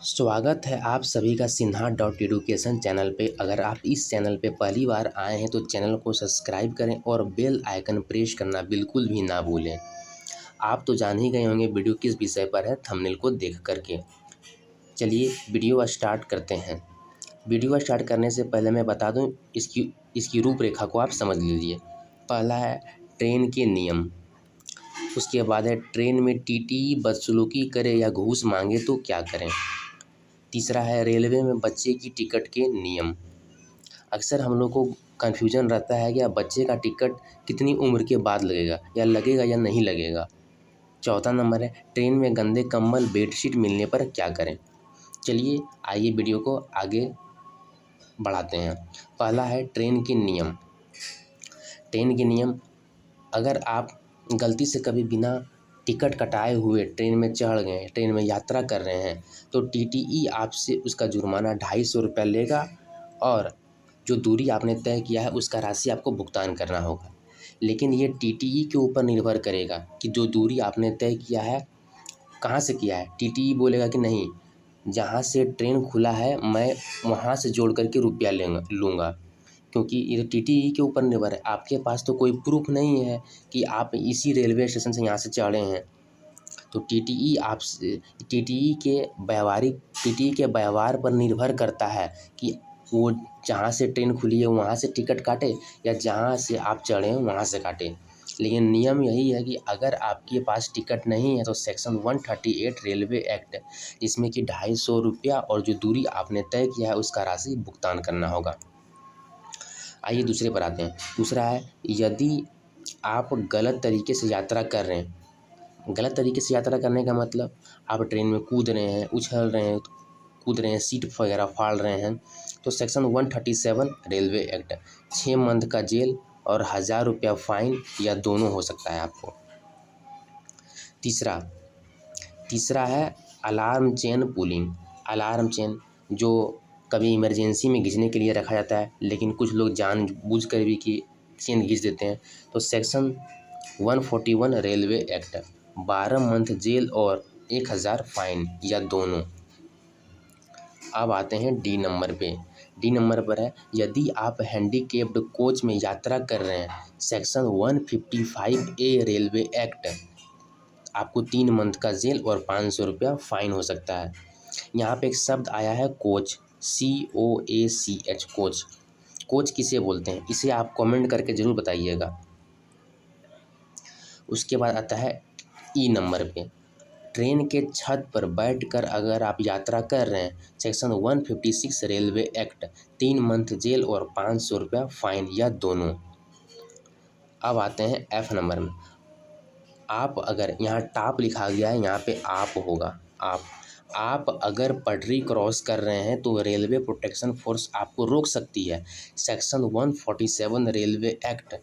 स्वागत है आप सभी का सिन्हा डॉट एडुकेशन चैनल पे। अगर आप इस चैनल पे पहली बार आए हैं तो चैनल को सब्सक्राइब करें और बेल आइकन प्रेस करना बिल्कुल भी ना भूलें। आप तो जान ही गए होंगे वीडियो किस विषय पर है थंबनेल को देख करके। चलिए वीडियो स्टार्ट करते हैं। वीडियो स्टार्ट करने से पहले मैं बता दूं इसकी रूपरेखा को आप समझ लीजिए। पहला है ट्रेन के नियम, उसके बाद है ट्रेन में टीटी बदसलूकी करे या घूस मांगे तो क्या करें। तीसरा है रेलवे में बच्चे की टिकट के नियम। अक्सर हम लोग को कन्फ्यूजन रहता है कि बच्चे का टिकट कितनी उम्र के बाद लगेगा या नहीं लगेगा। चौथा नंबर है ट्रेन में गंदे कंबल बेडशीट मिलने पर क्या करें। चलिए आइए वीडियो को आगे बढ़ाते हैं। पहला है ट्रेन के नियम। ट्रेन के नियम, अगर आप गलती से कभी बिना टिकट कटाए हुए ट्रेन में चढ़ गए, ट्रेन में यात्रा कर रहे हैं तो टीटीई आपसे उसका जुर्माना 250 रुपया लेगा और जो दूरी आपने तय किया है उसका राशि आपको भुगतान करना होगा। लेकिन ये टीटीई के ऊपर निर्भर करेगा कि जो दूरी आपने तय किया है कहाँ से किया है। टीटीई बोलेगा कि नहीं, जहाँ से ट्रेन खुला है मैं वहाँ से जोड़ करके रुपया लूँगा, क्योंकि ये टीटीई के ऊपर निर्भर है। आपके पास तो कोई प्रूफ नहीं है कि आप इसी रेलवे स्टेशन से यहाँ से चढ़े हैं, तो टीटीई के व्यवहार पर निर्भर करता है कि वो जहाँ से ट्रेन खुली है वहाँ से टिकट काटे या जहाँ से आप चढ़े हैं वहाँ से काटे। लेकिन नियम यही है कि अगर आपके पास टिकट नहीं है तो सेक्शन 138 रेलवे एक्ट, जिसमें कि 250 रुपया और जो दूरी आपने तय किया है उसका राशि भुगतान करना होगा। आइए दूसरे पर आते हैं। दूसरा है यदि आप गलत तरीके से यात्रा कर रहे हैं। गलत तरीके से यात्रा करने का मतलब आप ट्रेन में कूद रहे हैं, उछल रहे हैं, कूद रहे हैं, सीट वगैरह फाड़ रहे हैं तो सेक्शन 137 रेलवे एक्ट 6 मंथ का जेल और 1000 रुपया फाइन या दोनों हो सकता है आपको। तीसरा है alarm chain pulling. Alarm chain जो कभी इमरजेंसी में घिसने के लिए रखा जाता है, लेकिन कुछ लोग जानबूझ कर भी कि चेन घिस देते हैं, तो section 141 railway act 12 month jail और 1000 फाइन या दोनों। अब आते हैं डी नंबर पे। डी नंबर पर है यदि आप हैंडीकेप्ड कोच में यात्रा कर रहे हैं, सेक्शन 155A रेलवे एक्ट आपको 3 मंथ का जेल और 500 रुपया फाइन हो सकता है। यहाँ पे एक शब्द आया है कोच, COACH, कोच। कोच किसे बोलते हैं इसे आप कमेंट करके ज़रूर बताइएगा। उसके बाद आता है ई नंबर पे। ट्रेन के छत पर बैठकर अगर आप यात्रा कर रहे हैं, section 156 railway act 3 month jail और 500 रुपया फाइन या दोनों। अब आते हैं एफ नंबर में। आप अगर, यहाँ टाप लिखा गया है, यहाँ पे आप होगा। आप अगर पटरी क्रॉस कर रहे हैं तो रेलवे प्रोटेक्शन फोर्स आपको रोक सकती है। Section 147 railway act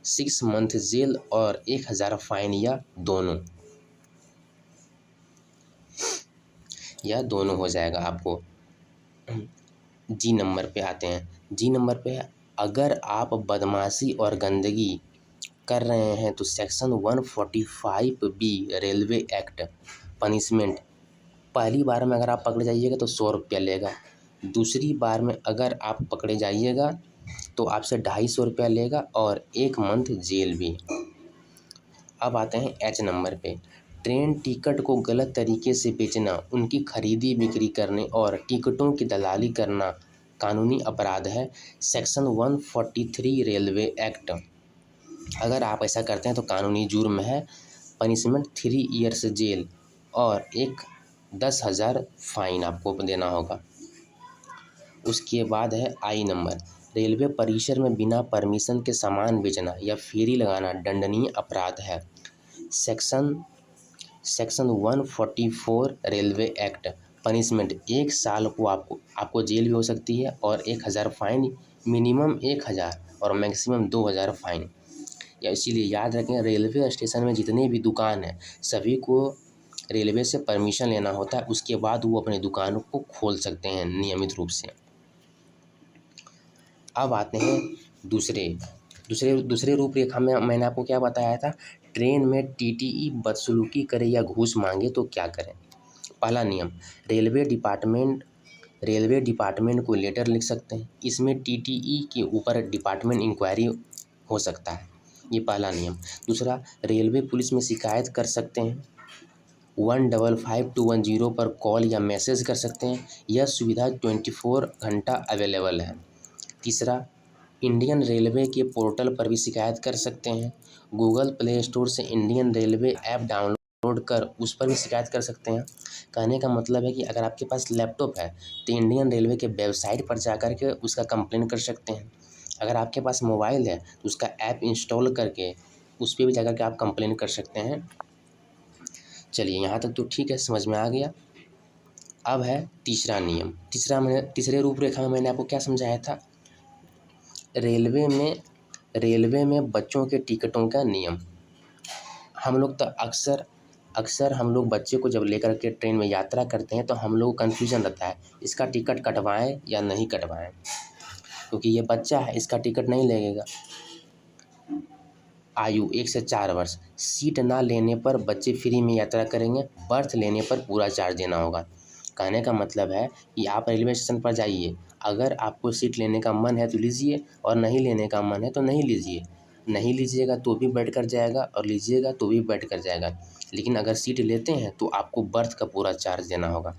6 month jail और 1000 फाइन या दोनों हो जाएगा आपको। जी नंबर पे आते हैं। जी नंबर पे अगर आप बदमाशी और गंदगी कर रहे हैं तो section 145B railway act punishment, पहली बार में अगर आप पकड़े जाइएगा तो 100 रुपया लेगा, दूसरी बार में अगर आप पकड़े जाइएगा तो आपसे 250 रुपया लेगा और 1 मंथ जेल भी। अब आते हैं एच नंबर पे। ट्रेन टिकट को गलत तरीके से बेचना, उनकी खरीदी बिक्री करने और टिकटों की दलाली करना कानूनी अपराध है। सेक्शन 143 रेलवे एक्ट, अगर आप ऐसा करते हैं तो कानूनी जुर्म है। पनिशमेंट 3 ईयर्स जेल और 10,000 फाइन आपको देना होगा। उसके बाद है आई नंबर। रेलवे परिसर में बिना परमिशन के सामान बेचना या फेरी लगाना दंडनीय अपराध है। सेक्शन 144 रेलवे एक्ट पनिशमेंट 1 साल को आपको जेल भी हो सकती है और 1000 फाइन, मिनिमम 1000 और मैक्सिमम 2000 फाइन। या इसीलिए याद रखें, रेलवे स्टेशन में जितने भी दुकान हैं सभी को रेलवे से परमिशन लेना होता है, उसके बाद वो अपनी दुकानों को खोल सकते हैं नियमित रूप से। अब आते हैं दूसरे रूपरेखा में मैंने आपको क्या बताया था, ट्रेन में टीटीई बदसलूकी करे या घूस मांगे तो क्या करें। पहला नियम, रेलवे डिपार्टमेंट को लेटर लिख सकते हैं। इसमें टीटीई के ऊपर डिपार्टमेंट इंक्वायरी हो सकता है, ये पहला नियम। दूसरा, रेलवे पुलिस में शिकायत कर सकते हैं। 155210 पर कॉल या मैसेज कर सकते हैं। यह सुविधा 24 घंटा अवेलेबल है। तीसरा, इंडियन रेलवे के पोर्टल पर भी शिकायत कर सकते हैं। गूगल प्ले स्टोर से इंडियन रेलवे ऐप डाउनलोड कर उस पर भी शिकायत कर सकते हैं। कहने का मतलब है कि अगर आपके पास लैपटॉप है तो इंडियन रेलवे के वेबसाइट पर जा कर के उसका कंप्लेन कर सकते हैं। अगर आपके पास मोबाइल है तो उसका ऐप इंस्टॉल करके उस पर भी जा कर के आप कंप्लेन कर सकते हैं। चलिए, यहाँ तक तो ठीक है, समझ में आ गया। अब है तीसरा नियम। तीसरे रूपरेखा में मैंने आपको क्या समझाया था? रेलवे में बच्चों के टिकटों का नियम। हम लोग तो अक्सर हम लोग बच्चे को जब लेकर के ट्रेन में यात्रा करते हैं तो हम लोग को कन्फ्यूजन रहता है, इसका टिकट कटवाएं या नहीं कटवाएं, क्योंकि ये बच्चा है, इसका टिकट नहीं लगेगा। आयु 1 से 4 वर्ष। सीट ना लेने पर बच्चे फ्री में यात्रा करेंगे, बर्थ लेने पर पूरा चार्ज देना होगा। कहने का मतलब है कि आप रेलवे स्टेशन पर जाइए, अगर आपको सीट लेने का मन है तो लीजिए और नहीं लेने का मन है तो नहीं लीजिए। नहीं लीजिएगा तो भी बैठ कर जाएगा और लीजिएगा तो भी बैठ कर जाएगा, लेकिन अगर सीट लेते हैं तो आपको बर्थ का पूरा चार्ज देना होगा।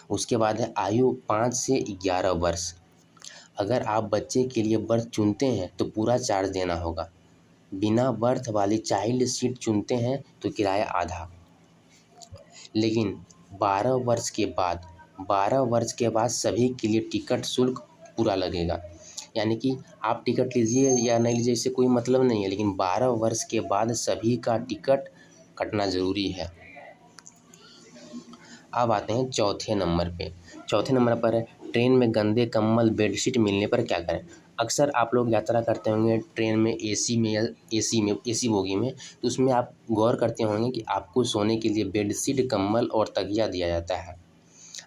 उसके बाद है आयु 5 से 11 वर्ष। अगर आप बच्चे के लिए बर्थ चुनते हैं तो पूरा चार्ज देना होगा। बिना बर्थ वाली चाइल्ड सीट चुनते हैं तो किराया आधा। लेकिन 12 वर्ष के बाद सभी के लिए टिकट शुल्क पूरा लगेगा। यानी कि आप टिकट लीजिए या नहीं लीजिए, इससे कोई मतलब नहीं है, लेकिन 12 वर्ष के बाद सभी का टिकट कटना ज़रूरी है। अब आते हैं चौथे नंबर पे। चौथे नंबर पर है, ट्रेन में गंदे कंबल बेडशीट मिलने पर क्या करें? अक्सर आप लोग यात्रा करते होंगे ट्रेन में, एसी में या एसी बोगी में, तो उसमें आप गौर करते होंगे कि आपको सोने के लिए बेडशीट, कंबल और तकिया दिया जाता है।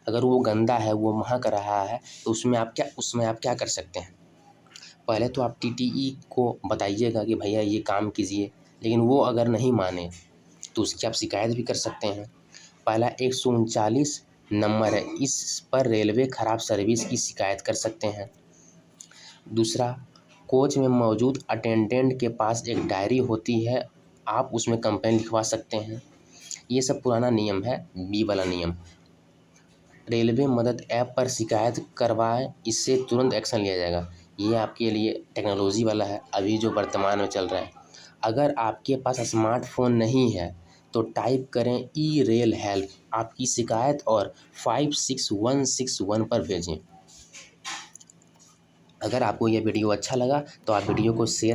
अगर वो गंदा है, वो महक रहा है, तो उसमें आप क्या कर सकते हैं? पहले तो आप टीटीई को बताइएगा कि भैया ये काम कीजिए, लेकिन वो अगर नहीं माने तो उसकी आप शिकायत भी कर सकते हैं। पहला 139 नंबर है, इस पर रेलवे खराब सर्विस की शिकायत कर सकते हैं। दूसरा, कोच में मौजूद अटेंडेंट के पास एक डायरी होती है, आप उसमें कंप्लेंट लिखवा सकते हैं। ये सब पुराना नियम है। बी वाला नियम, रेलवे मदद ऐप पर शिकायत करवाएं, इससे तुरंत एक्शन लिया जाएगा। ये आपके लिए टेक्नोलॉजी वाला है, अभी जो वर्तमान में चल रहा है। अगर आपके पास स्मार्टफोन नहीं है तो टाइप करें ई रेल हेल्प, आपकी शिकायत और 56161 पर भेजें। अगर आपको यह वीडियो अच्छा लगा तो आप वीडियो को शेयर